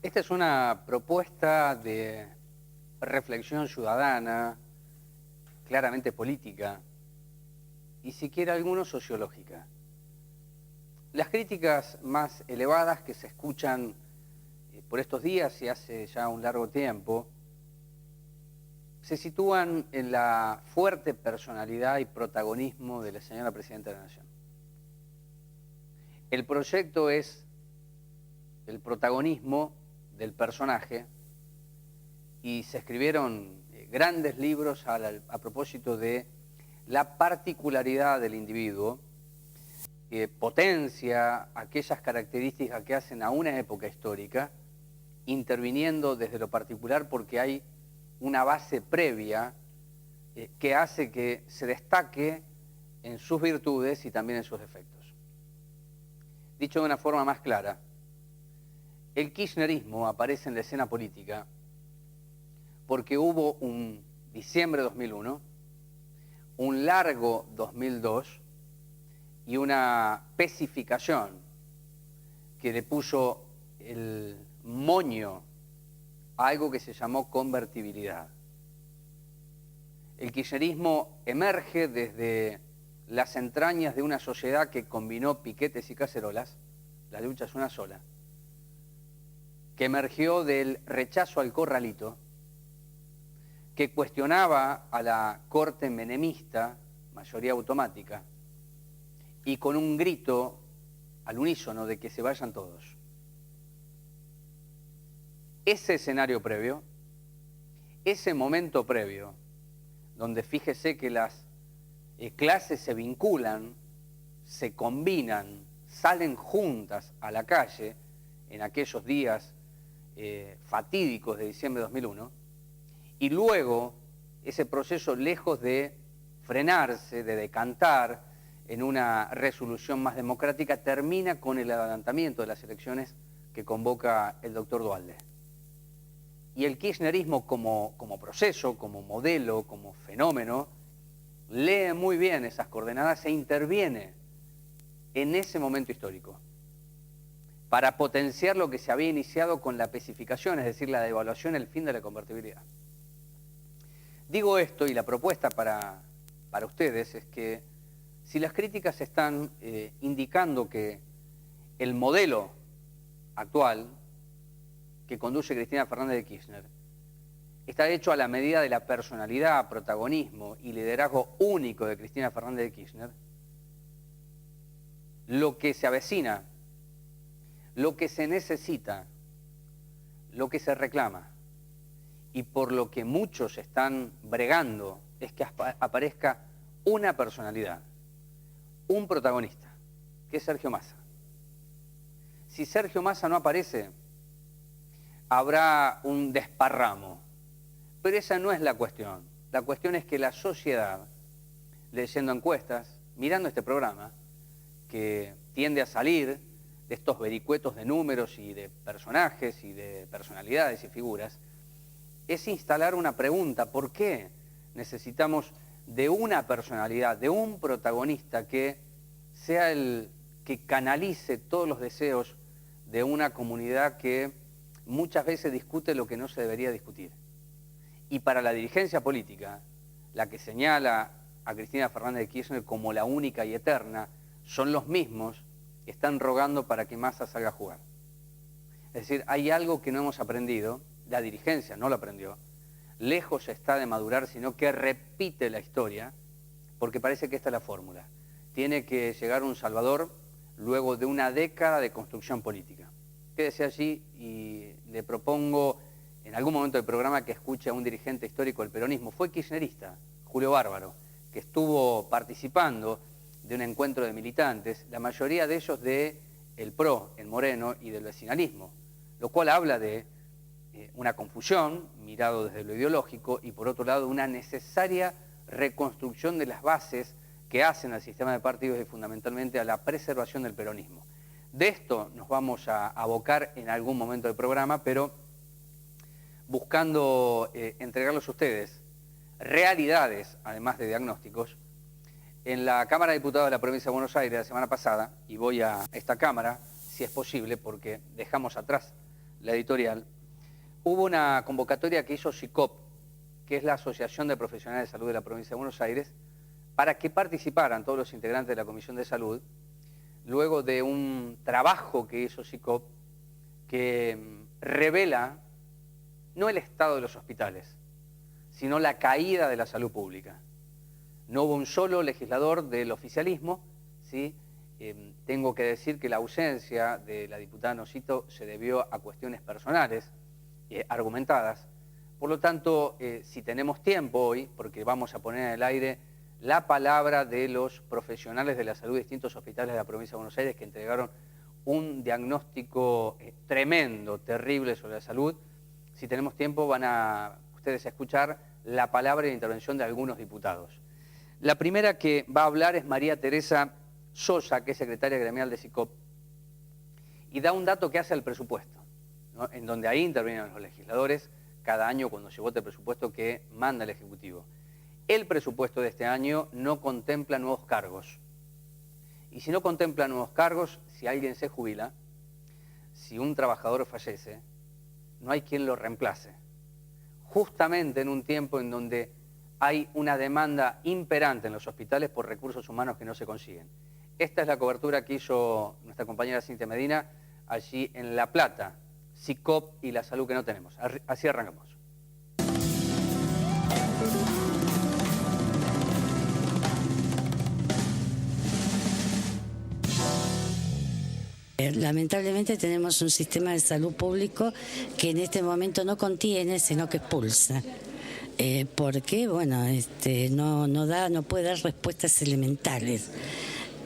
Esta es una propuesta de reflexión ciudadana, claramente política, y siquiera algunos sociológica. Las críticas más elevadas que se escuchan por estos días y hace ya un largo tiempo, se sitúan en la fuerte personalidad y protagonismo de la señora Presidenta de la Nación. El proyecto es el protagonismo del personaje y se escribieron grandes libros a propósito de la particularidad del individuo, que potencia aquellas características que hacen a una época histórica, interviniendo desde lo particular porque hay una base previa que hace que se destaque en sus virtudes y también en sus defectos. Dicho de una forma más clara, el kirchnerismo aparece en la escena política porque hubo un diciembre de 2001, un largo 2002 y una especificación que le puso el moño a algo que se llamó convertibilidad. El kirchnerismo emerge desde las entrañas de una sociedad que combinó piquetes y cacerolas, la lucha es una sola, que emergió del rechazo al corralito, que cuestionaba a la corte menemista, mayoría automática, y con un grito al unísono de que se vayan todos. Ese escenario previo, ese momento previo, donde fíjese que las clases se vinculan, se combinan, salen juntas a la calle en aquellos días fatídicos de diciembre de 2001, y luego ese proceso, lejos de frenarse, de decantar en una resolución más democrática, termina con el adelantamiento de las elecciones que convoca el doctor Duhalde. Y el kirchnerismo como proceso, como modelo, como fenómeno, lee muy bien esas coordenadas e interviene en ese momento histórico para potenciar lo que se había iniciado con la especificación, es decir, la devaluación, el fin de la convertibilidad. Digo esto y la propuesta para ustedes es que si las críticas están indicando que el modelo actual que conduce Cristina Fernández de Kirchner está hecho a la medida de la personalidad, protagonismo y liderazgo único de Cristina Fernández de Kirchner, lo que se avecina, lo que se necesita, lo que se reclama y por lo que muchos están bregando es que aparezca una personalidad, un protagonista, que es Sergio Massa. Si Sergio Massa no aparece, habrá un desparramo. Pero esa no es la cuestión. La cuestión es que la sociedad, leyendo encuestas, mirando este programa, que tiende a salir de estos vericuetos de números y de personajes y de personalidades y figuras, es instalar una pregunta: ¿por qué necesitamos de una personalidad, de un protagonista que sea el que canalice todos los deseos de una comunidad que muchas veces discute lo que no se debería discutir? Y para la dirigencia política, la que señala a Cristina Fernández de Kirchner como la única y eterna, son los mismos que están rogando para que Massa salga a jugar. Es decir, hay algo que no hemos aprendido, la dirigencia no lo aprendió, lejos está de madurar, sino que repite la historia, porque parece que esta es la fórmula. Tiene que llegar un salvador luego de una década de construcción política. Quédese allí y le propongo en algún momento del programa que escuche a un dirigente histórico del peronismo. Fue kirchnerista, Julio Bárbaro, que estuvo participando de un encuentro de militantes, la mayoría de ellos del PRO, el Moreno, y del vecinalismo, lo cual habla de una confusión, mirado desde lo ideológico, y por otro lado una necesaria reconstrucción de las bases que hacen al sistema de partidos y fundamentalmente a la preservación del peronismo. De esto nos vamos a abocar en algún momento del programa, pero buscando entregarlos a ustedes realidades, además de diagnósticos. En la Cámara de Diputados de la Provincia de Buenos Aires la semana pasada, y voy a esta Cámara, si es posible, porque dejamos atrás la editorial, hubo una convocatoria que hizo SICOP, que es la Asociación de Profesionales de Salud de la Provincia de Buenos Aires, para que participaran todos los integrantes de la Comisión de Salud, luego de un trabajo que hizo SICOP, que revela no el estado de los hospitales, sino la caída de la salud pública. No hubo un solo legislador del oficialismo, ¿sí? Tengo que decir que la ausencia de la diputada Nocito se debió a cuestiones personales, argumentadas. Por lo tanto, si tenemos tiempo hoy, porque vamos a poner en el aire la palabra de los profesionales de la salud de distintos hospitales de la provincia de Buenos Aires que entregaron un diagnóstico tremendo, terrible sobre la salud. Si tenemos tiempo van a ustedes a escuchar la palabra y la intervención de algunos diputados. La primera que va a hablar es María Teresa Sosa, que es secretaria gremial de SICOP, y da un dato que hace al presupuesto, ¿no? En donde ahí intervienen los legisladores cada año cuando se vota el presupuesto que manda el Ejecutivo. El presupuesto de este año no contempla nuevos cargos. Y si no contempla nuevos cargos, si alguien se jubila, si un trabajador fallece, no hay quien lo reemplace. Justamente en un tiempo en donde hay una demanda imperante en los hospitales por recursos humanos que no se consiguen. Esta es la cobertura que hizo nuestra compañera Cintia Medina allí en La Plata, SICOP y la salud que no tenemos. Así arrancamos. Lamentablemente tenemos un sistema de salud público que en este momento no contiene, sino que expulsa. Porque, bueno, no puede dar respuestas elementales.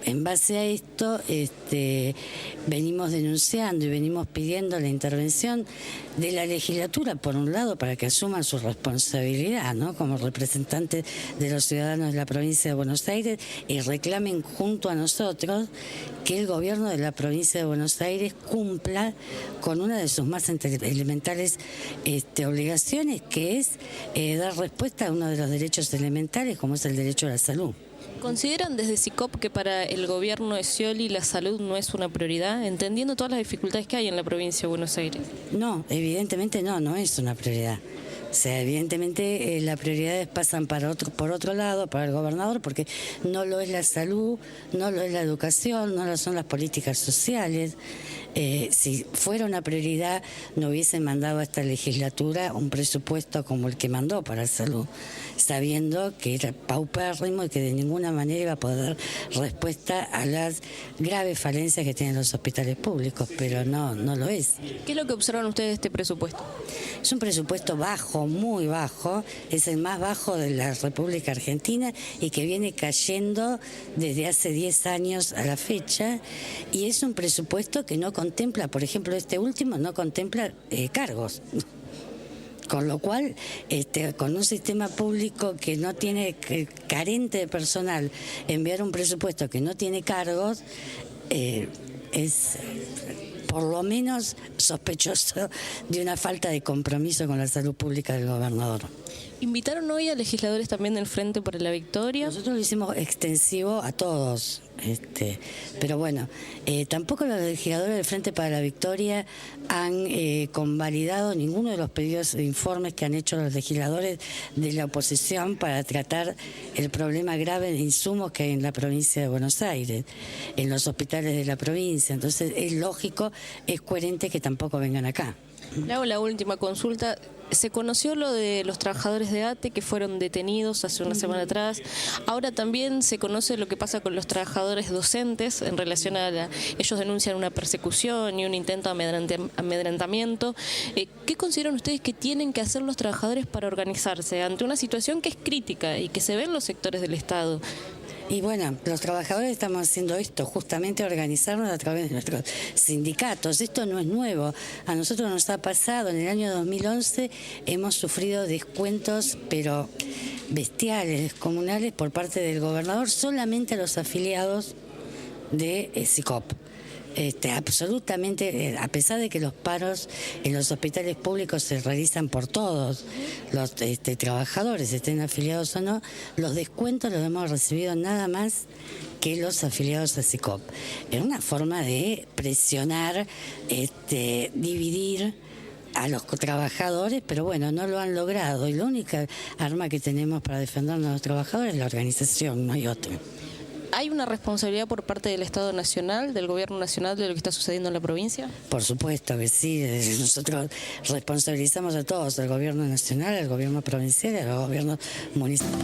En base a esto, venimos denunciando y venimos pidiendo la intervención de la legislatura, por un lado, para que asuman su responsabilidad, ¿no?, como representantes de los ciudadanos de la provincia de Buenos Aires, y reclamen junto a nosotros que el gobierno de la provincia de Buenos Aires cumpla con una de sus más elementales obligaciones, que es dar respuesta a uno de los derechos elementales, como es el derecho a la salud. ¿Consideran desde SICOP que para el gobierno de Scioli la salud no es una prioridad, entendiendo todas las dificultades que hay en la provincia de Buenos Aires? No, evidentemente no es una prioridad. O sea, evidentemente las prioridades pasan por otro lado, para el gobernador, porque no lo es la salud, no lo es la educación, no lo son las políticas sociales. Si fuera una prioridad, no hubiesen mandado a esta legislatura un presupuesto como el que mandó para la salud, sabiendo que era paupérrimo y que de ninguna manera iba a poder dar respuesta a las graves falencias que tienen los hospitales públicos, pero no lo es. ¿Qué es lo que observan ustedes de este presupuesto? Es un presupuesto bajo, muy bajo, es el más bajo de la República Argentina y que viene cayendo desde hace 10 años a la fecha, y es un presupuesto que no contempla, por ejemplo, este último no contempla cargos. Con lo cual, con un sistema público que no tiene, carente de personal, enviar un presupuesto que no tiene cargos, es por lo menos sospechoso de una falta de compromiso con la salud pública del gobernador. ¿Invitaron hoy a legisladores también del Frente para la Victoria? Nosotros lo hicimos extensivo a todos, pero bueno, tampoco los legisladores del Frente para la Victoria han convalidado ninguno de los pedidos de informes que han hecho los legisladores de la oposición para tratar el problema grave de insumos que hay en la provincia de Buenos Aires, en los hospitales de la provincia. Entonces es lógico, es coherente que tampoco vengan acá. Le hago la última consulta. Se conoció lo de los trabajadores de ATE que fueron detenidos hace una semana atrás. Ahora también se conoce lo que pasa con los trabajadores docentes en relación a ellos denuncian una persecución y un intento de amedrentamiento. ¿Qué consideran ustedes que tienen que hacer los trabajadores para organizarse ante una situación que es crítica y que se ve en los sectores del Estado? Y bueno, los trabajadores estamos haciendo esto, justamente organizarnos a través de nuestros sindicatos. Esto no es nuevo. A nosotros nos ha pasado, en el año 2011 hemos sufrido descuentos, pero bestiales, descomunales, por parte del gobernador, solamente a los afiliados de SICOP. absolutamente, a pesar de que los paros en los hospitales públicos se realizan por todos los trabajadores, estén afiliados o no, los descuentos los hemos recibido nada más que los afiliados a SICOP. Es una forma de presionar, dividir a los trabajadores, pero bueno, no lo han logrado, y la única arma que tenemos para defendernos a los trabajadores es la organización, no hay otra. ¿Hay una responsabilidad por parte del Estado Nacional, del Gobierno Nacional, de lo que está sucediendo en la provincia? Por supuesto que sí, nosotros responsabilizamos a todos, al Gobierno Nacional, al Gobierno Provincial y al Gobierno Municipal.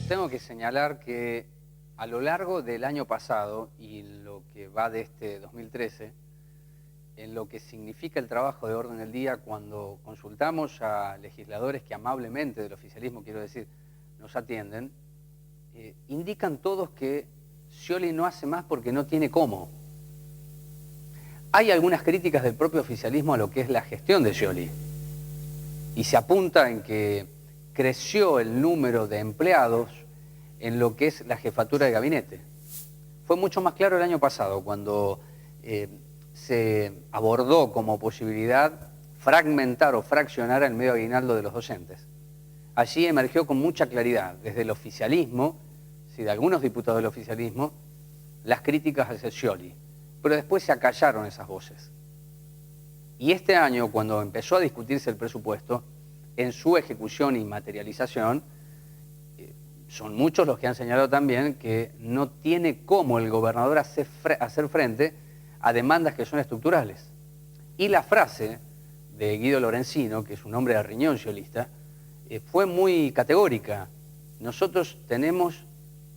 Tengo que señalar que a lo largo del año pasado y lo que va de este 2013, en lo que significa el trabajo de orden del día, cuando consultamos a legisladores que amablemente del oficialismo, quiero decir, nos atienden, indican todos que Scioli no hace más porque no tiene cómo. Hay algunas críticas del propio oficialismo a lo que es la gestión de Scioli, y se apunta en que creció el número de empleados en lo que es la jefatura de gabinete. Fue mucho más claro el año pasado, cuando se abordó como posibilidad fragmentar o fraccionar el medio aguinaldo de los docentes. Allí emergió con mucha claridad, desde el oficialismo, de algunos diputados del oficialismo, las críticas hacia Scioli, pero después se acallaron esas voces. Y este año, cuando empezó a discutirse el presupuesto, en su ejecución y materialización, son muchos los que han señalado también que no tiene cómo el gobernador hacer frente a demandas que son estructurales. Y la frase de Guido Lorenzino, que es un hombre de riñón sciolista, fue muy categórica. Nosotros tenemos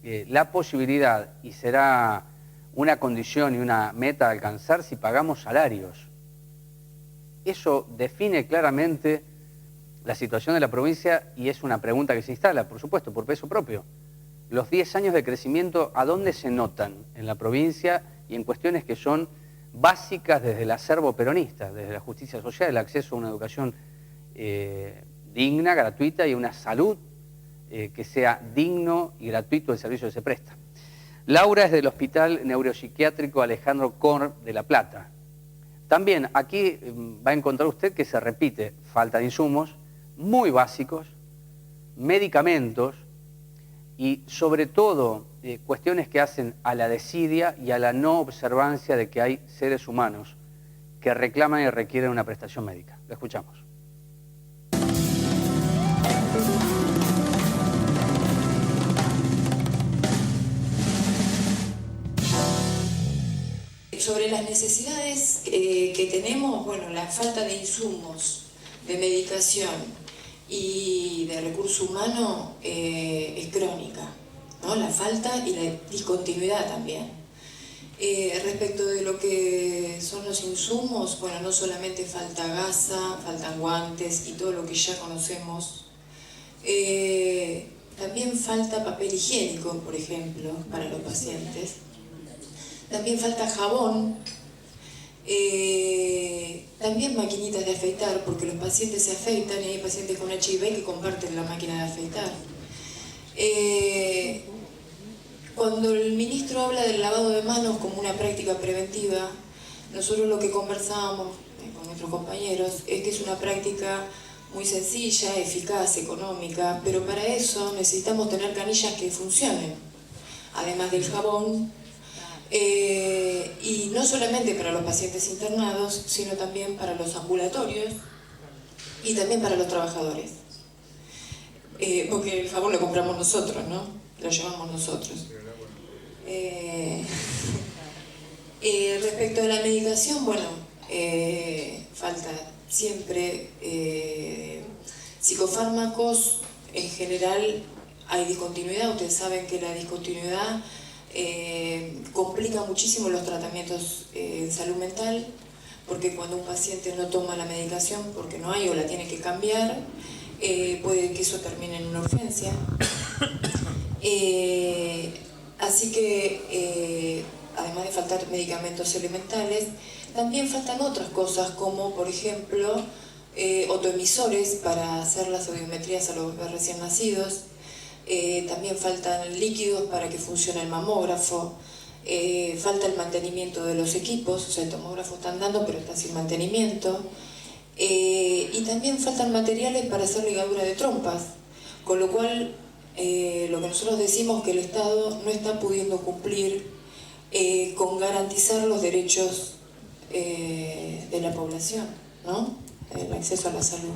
la posibilidad, y será una condición y una meta a alcanzar, si pagamos salarios. Eso define claramente la situación de la provincia, y es una pregunta que se instala, por supuesto, por peso propio. Los 10 años de crecimiento, ¿a dónde se notan en la provincia y en cuestiones que son básicas desde el acervo peronista, desde la justicia social, el acceso a una educación digna, gratuita, y una salud que sea digno y gratuito el servicio que se presta? Laura es del Hospital Neuropsiquiátrico Alejandro Korn de La Plata. También aquí va a encontrar usted que se repite falta de insumos muy básicos, medicamentos y sobre todo cuestiones que hacen a la desidia y a la no observancia de que hay seres humanos que reclaman y requieren una prestación médica. Lo escuchamos. Sobre las necesidades que tenemos, bueno, la falta de insumos, de medicación y de recurso humano es crónica, ¿no? La falta y la discontinuidad también. Respecto de lo que son los insumos, bueno, no solamente falta gasa, faltan guantes y todo lo que ya conocemos. También falta papel higiénico, por ejemplo, para los pacientes. También falta jabón, también maquinitas de afeitar, porque los pacientes se afeitan y hay pacientes con HIV que comparten la máquina de afeitar. Cuando el ministro habla del lavado de manos como una práctica preventiva, nosotros lo que conversábamos con nuestros compañeros es que es una práctica muy sencilla, eficaz, económica, pero para eso necesitamos tener canillas que funcionen, además del jabón. Y no solamente para los pacientes internados, sino también para los ambulatorios y también para los trabajadores. Porque el jabón lo compramos nosotros, ¿no? Lo llevamos nosotros. Respecto a la medicación, bueno, falta siempre psicofármacos. En general hay discontinuidad. Ustedes saben que la discontinuidad complica muchísimo los tratamientos en salud mental, porque cuando un paciente no toma la medicación porque no hay o la tiene que cambiar, puede que eso termine en una urgencia. Así que además de faltar medicamentos elementales, también faltan otras cosas como por ejemplo autoemisores para hacer las audiometrías a los bebés recién nacidos. También faltan líquidos para que funcione el mamógrafo. Falta el mantenimiento de los equipos, o sea, el tomógrafo está andando pero está sin mantenimiento. Y también faltan materiales para hacer ligadura de trompas, con lo cual lo que nosotros decimos que el Estado no está pudiendo cumplir con garantizar los derechos de la población, ¿no? El acceso a la salud.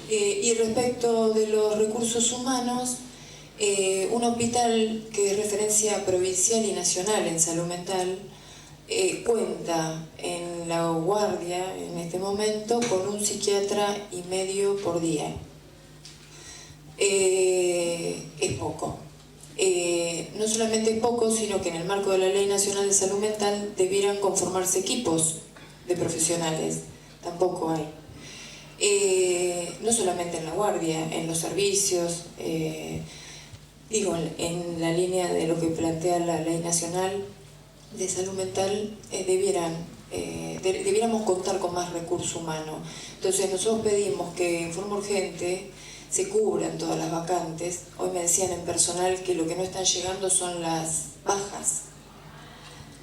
Y respecto de los recursos humanos, un hospital que es referencia provincial y nacional en salud mental cuenta en la guardia en este momento con un psiquiatra y medio por día. Es poco. No solamente es poco, sino que en el marco de la Ley Nacional de Salud Mental debieran conformarse equipos de profesionales. Tampoco hay. No solamente en la guardia, en los servicios, digo, en la línea de lo que plantea la Ley Nacional de Salud Mental, debiéramos contar con más recurso humano. Entonces nosotros pedimos que en forma urgente se cubran todas las vacantes. Hoy me decían en personal que lo que no están llegando son las bajas,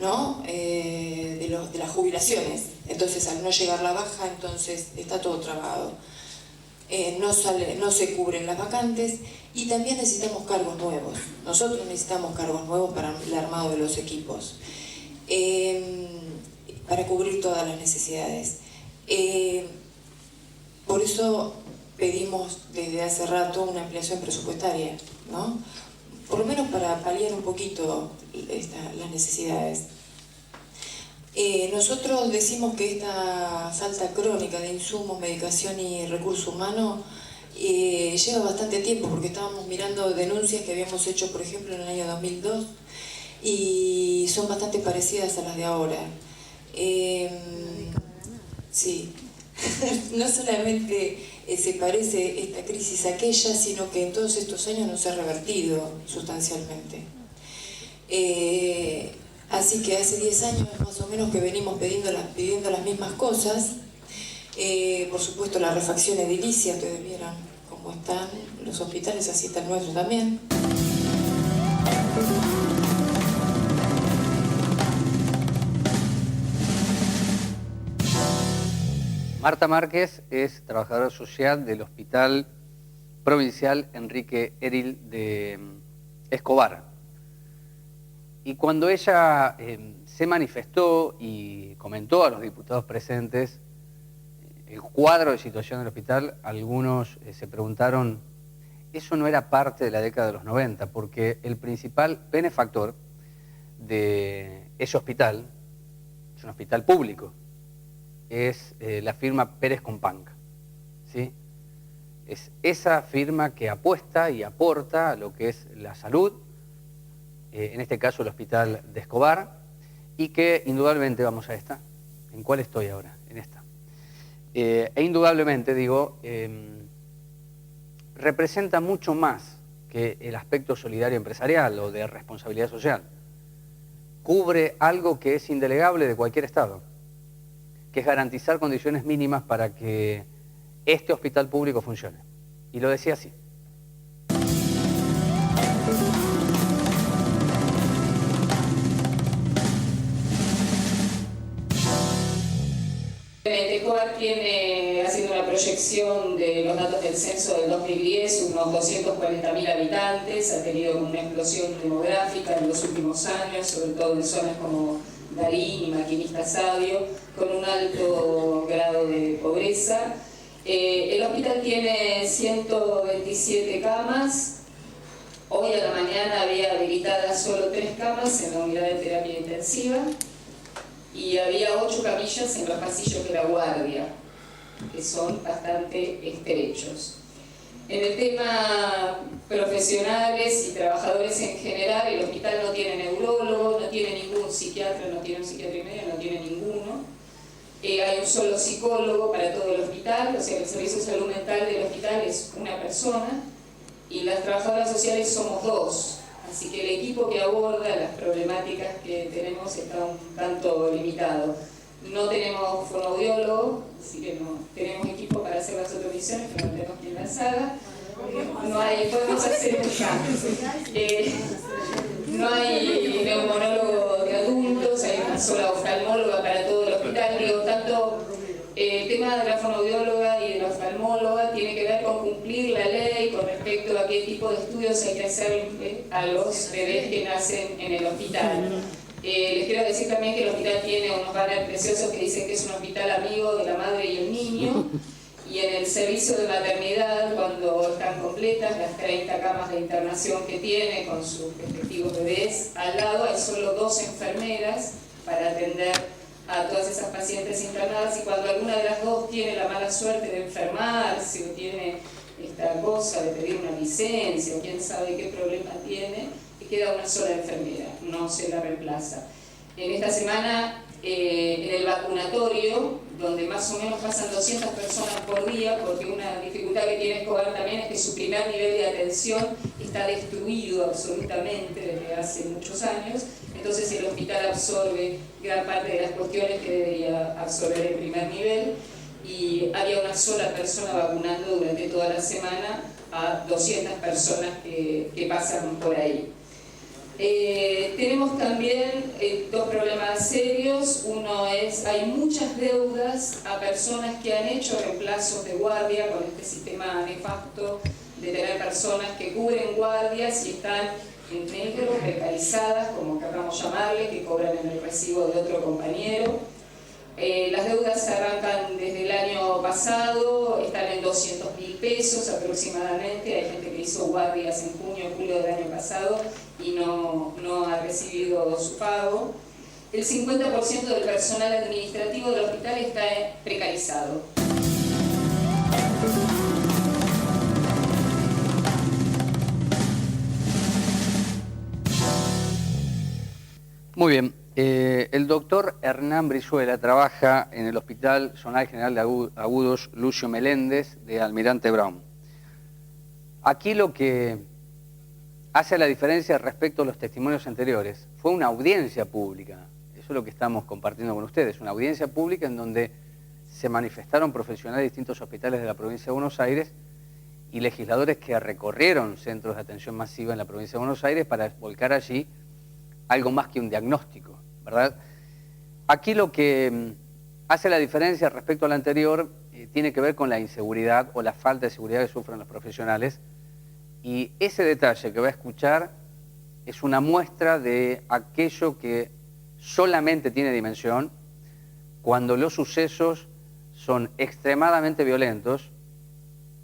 ¿no? De las jubilaciones. Entonces al no llegar la baja, entonces está todo trabado. No se cubren las vacantes y también necesitamos cargos nuevos. Nosotros necesitamos cargos nuevos para el armado de los equipos, para cubrir todas las necesidades. Por eso pedimos desde hace rato una ampliación presupuestaria, ¿no? Por lo menos para paliar un poquito las necesidades. Nosotros decimos que esta falta crónica de insumos, medicación y recurso humano lleva bastante tiempo, porque estábamos mirando denuncias que habíamos hecho, por ejemplo, en el año 2002, y son bastante parecidas a las de ahora. Sí, no solamente se parece esta crisis a aquella, sino que en todos estos años no se ha revertido sustancialmente. Así que hace 10 años más o menos que venimos pidiendo las mismas cosas. Por supuesto la refacción edilicia, ustedes vieron cómo están los hospitales, así está el nuestro también. Marta Márquez es trabajadora social del Hospital Provincial Enrique Eril de Escobar. Y cuando ella se manifestó y comentó a los diputados presentes el cuadro de situación del hospital, algunos se preguntaron, ¿eso no era parte de la década de los 90? Porque el principal benefactor de ese hospital es un hospital público, es la firma Pérez Companc, ¿sí? Es esa firma que apuesta y aporta a lo que es la salud, en este caso el Hospital de Escobar, y que indudablemente, vamos a esta, ¿en cuál estoy ahora? En esta. E indudablemente, digo, representa mucho más que el aspecto solidario empresarial o de responsabilidad social. Cubre algo que es indelegable de cualquier Estado, que es garantizar condiciones mínimas para que este hospital público funcione. Y lo decía así. Escobar tiene, haciendo una proyección de los datos del censo del 2010, unos 240.000 habitantes, ha tenido una explosión demográfica en los últimos años, sobre todo en zonas como Darín y Maquinista Sadio, con un alto grado de pobreza. El hospital tiene 127 camas. Hoy a la mañana había habilitadas solo 3 camas en la unidad de terapia intensiva y había 8 camillas en los pasillos de la guardia, que son bastante estrechos. En el tema profesionales y trabajadores en general, el hospital no tiene neurólogo, no tiene ningún psiquiatra, no tiene un psiquiatra y medio, no tiene ninguno. Hay un solo psicólogo para todo el hospital, o sea, el servicio de salud mental del hospital es una persona y las trabajadoras sociales somos 2. Así que el equipo que aborda las problemáticas que tenemos está un tanto limitado. No tenemos fonoaudiólogo, así que no tenemos equipo para hacer las automisiones, pero no tenemos quien las haga. No hay, podemos hacer no hay neumonólogo de adultos, hay una sola oftalmóloga para todo el hospital. Digo, tanto el tema de la fonoaudióloga y de la oftalmóloga tiene que ver con cumplir la ley con respecto a qué tipo de estudios hay que hacer a los bebés que nacen en el hospital. Les quiero decir también que el hospital tiene unos banners preciosos que dicen que es un hospital amigo de la madre y el niño. Y en el servicio de maternidad, cuando están completas las 30 camas de internación que tiene con sus respectivos bebés, al lado hay solo 2 enfermeras para atender a todas esas pacientes internadas, y cuando alguna de las 2 tiene la mala suerte de enfermarse o tiene esta cosa de pedir una licencia o quién sabe qué problema tiene, queda una sola enfermera, no se la reemplaza. En esta semana, en el vacunatorio, donde más o menos pasan 200 personas por día, porque una dificultad que tiene Escobar también es que su primer nivel de atención está destruido absolutamente desde hace muchos años, entonces el hospital absorbe gran parte de las cuestiones que debería absorber el primer nivel, y había una sola persona vacunando durante toda la semana a 200 personas que pasan por ahí. Tenemos también 2 problemas serios. Uno es, hay muchas deudas a personas que han hecho reemplazos de guardia con este sistema nefasto de tener personas que cubren guardias y están en negro, precarizadas, como queramos llamarle, que cobran en el recibo de otro compañero. Las deudas arrancan desde el año pasado, están en 200.000 pesos aproximadamente. Hay gente que hizo guardias en junio, julio del año pasado y no ha recibido su pago. El 50% del personal administrativo del hospital está precarizado. Muy bien. El doctor Hernán Brizuela trabaja en el Hospital Zonal General de Agudos Lucio Meléndez de Almirante Brown. Aquí lo que hace la diferencia respecto a los testimonios anteriores fue una audiencia pública. Eso es lo que estamos compartiendo con ustedes, una audiencia pública en donde se manifestaron profesionales de distintos hospitales de la provincia de Buenos Aires y legisladores que recorrieron centros de atención masiva en la provincia de Buenos Aires para volcar allí algo más que un diagnóstico, ¿verdad? Aquí lo que hace la diferencia respecto al anterior tiene que ver con la inseguridad o la falta de seguridad que sufren los profesionales, y ese detalle que va a escuchar es una muestra de aquello que solamente tiene dimensión cuando los sucesos son extremadamente violentos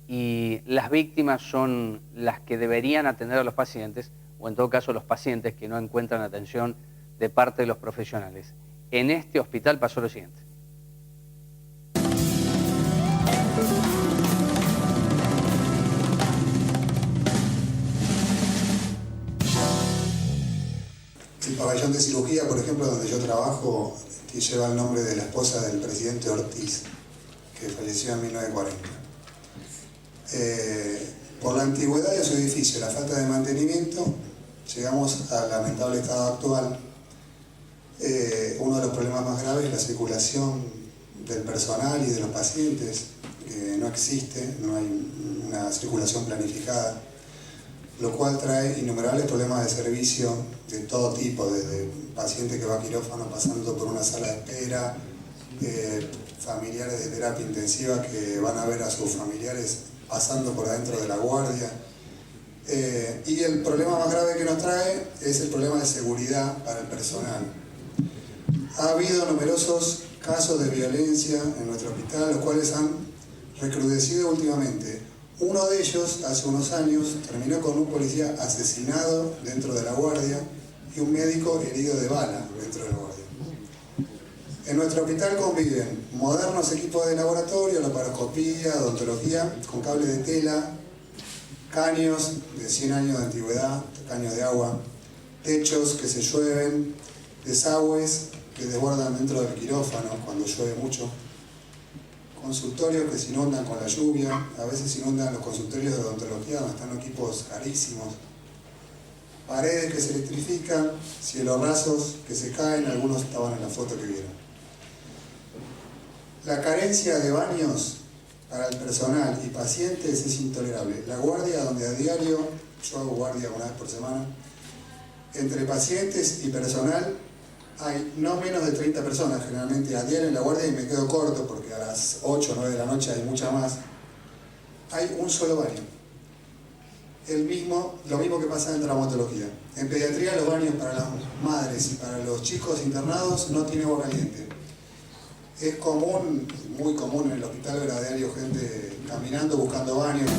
y las víctimas son las que deberían atender a los pacientes, o en todo caso los pacientes que no encuentran atención de parte de los profesionales. En este hospital pasó lo siguiente. El pabellón de cirugía, por ejemplo, donde yo trabajo, que lleva el nombre de la esposa del presidente Ortiz, que falleció en 1940. Por la antigüedad de su edificio, la falta de mantenimiento, llegamos al lamentable estado actual. Uno de los problemas más graves es la circulación del personal y de los pacientes, que no existe, no hay una circulación planificada, lo cual trae innumerables problemas de servicio de todo tipo, desde paciente que va a quirófano pasando por una sala de espera, familiares de terapia intensiva que van a ver a sus familiares pasando por adentro de la guardia. Y el problema más grave que nos trae es el problema de seguridad para el personal. Ha habido numerosos casos de violencia en nuestro hospital, los cuales han recrudecido últimamente. Uno de ellos, hace unos años, terminó con un policía asesinado dentro de la guardia y un médico herido de bala dentro de la guardia. En nuestro hospital conviven modernos equipos de laboratorio, laparoscopía, odontología, con cable de tela, caños de 100 años de antigüedad, caños de agua, techos que se llueven, desagües que desbordan dentro del quirófano cuando llueve mucho, consultorios que se inundan con la lluvia, a veces se inundan los consultorios de odontología donde están equipos carísimos, paredes que se electrifican, cielos rasos que se caen, algunos estaban en la foto que vieron. La carencia de baños para el personal y pacientes es intolerable. La guardia, donde a diario, yo hago guardia una vez por semana, entre pacientes y personal hay no menos de 30 personas generalmente a diario en la guardia, y me quedo corto porque a las 8 o 9 de la noche hay mucha más. Hay un solo baño. Lo mismo que pasa en traumatología. En pediatría los baños para las madres y para los chicos internados no tienen agua caliente. Es común, muy común en el hospital ver a diario gente caminando buscando baños.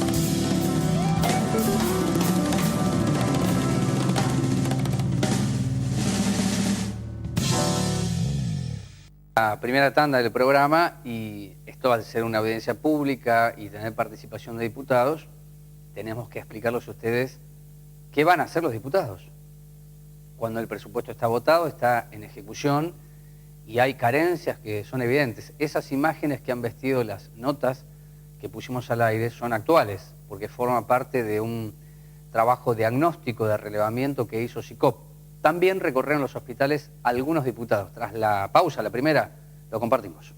La primera tanda del programa, y esto al ser una audiencia pública y tener participación de diputados, tenemos que explicarles a ustedes qué van a hacer los diputados. Cuando el presupuesto está votado, está en ejecución y hay carencias que son evidentes. Esas imágenes que han vestido las notas que pusimos al aire son actuales, porque forman parte de un trabajo diagnóstico de relevamiento que hizo SICOP. También recorrieron los hospitales algunos diputados. Tras la pausa, la primera, lo compartimos.